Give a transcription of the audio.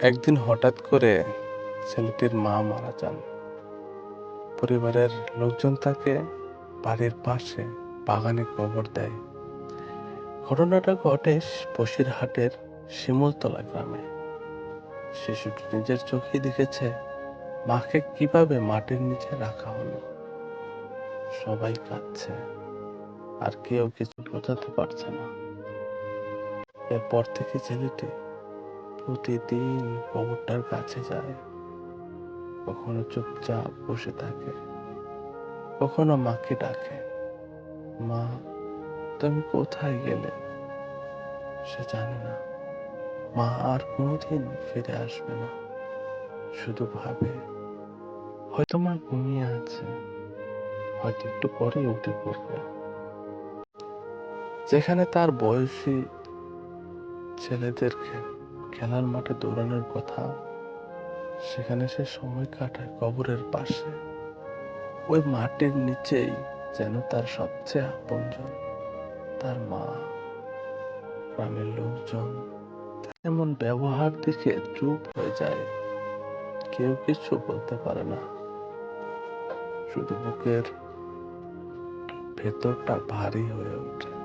একদিন হঠাৎ করে ছেলেটির মা মারা যান। পরিবারের লোকজন তাকে বাড়ির পাশে বাগানে কবর দেয়। ঘটনাটা ঘটে বসিরহাটের শিমুলতলা গ্রামে। শিশুটি নিজের চোখে দেখেছে মাকে কিভাবে মাটির নিচে রাখা হলো। সবাই কাঁদছে, আর কেউ কিছু বোঝাতে পারছে না। এরপর থেকে ছেলেটি প্রতিদিন কবরটার কাছে যায়। কখনো চুপচাপ বসে থাকে, কখনো মাকে ডাকে, মা তুমি কোথায় গেলে। সে জানে না মা আর কোনোদিন ফিরে আসবে না। শুধু ভাবে হয়তো মা ঘুমিয়ে আছে, হয়তো একটু পরে উঠে পড়বে। যেখানে তার বয়সী ছেলেদের খেলার মাঠে দৌড়ানোর কথা, সেখানে সে সময় কাটায় কবরের পাশে। ওই মাটির নিচেই যেন তার সবচেয়ে আপনজন, তার মা। গ্রামের লোকজন এমন ব্যবহার দেখে চুপ হয়ে যায়। কেউ কিছু বলতে পারে না, শুধু বুকের ভেতরটা ভারী হয়ে ওঠে।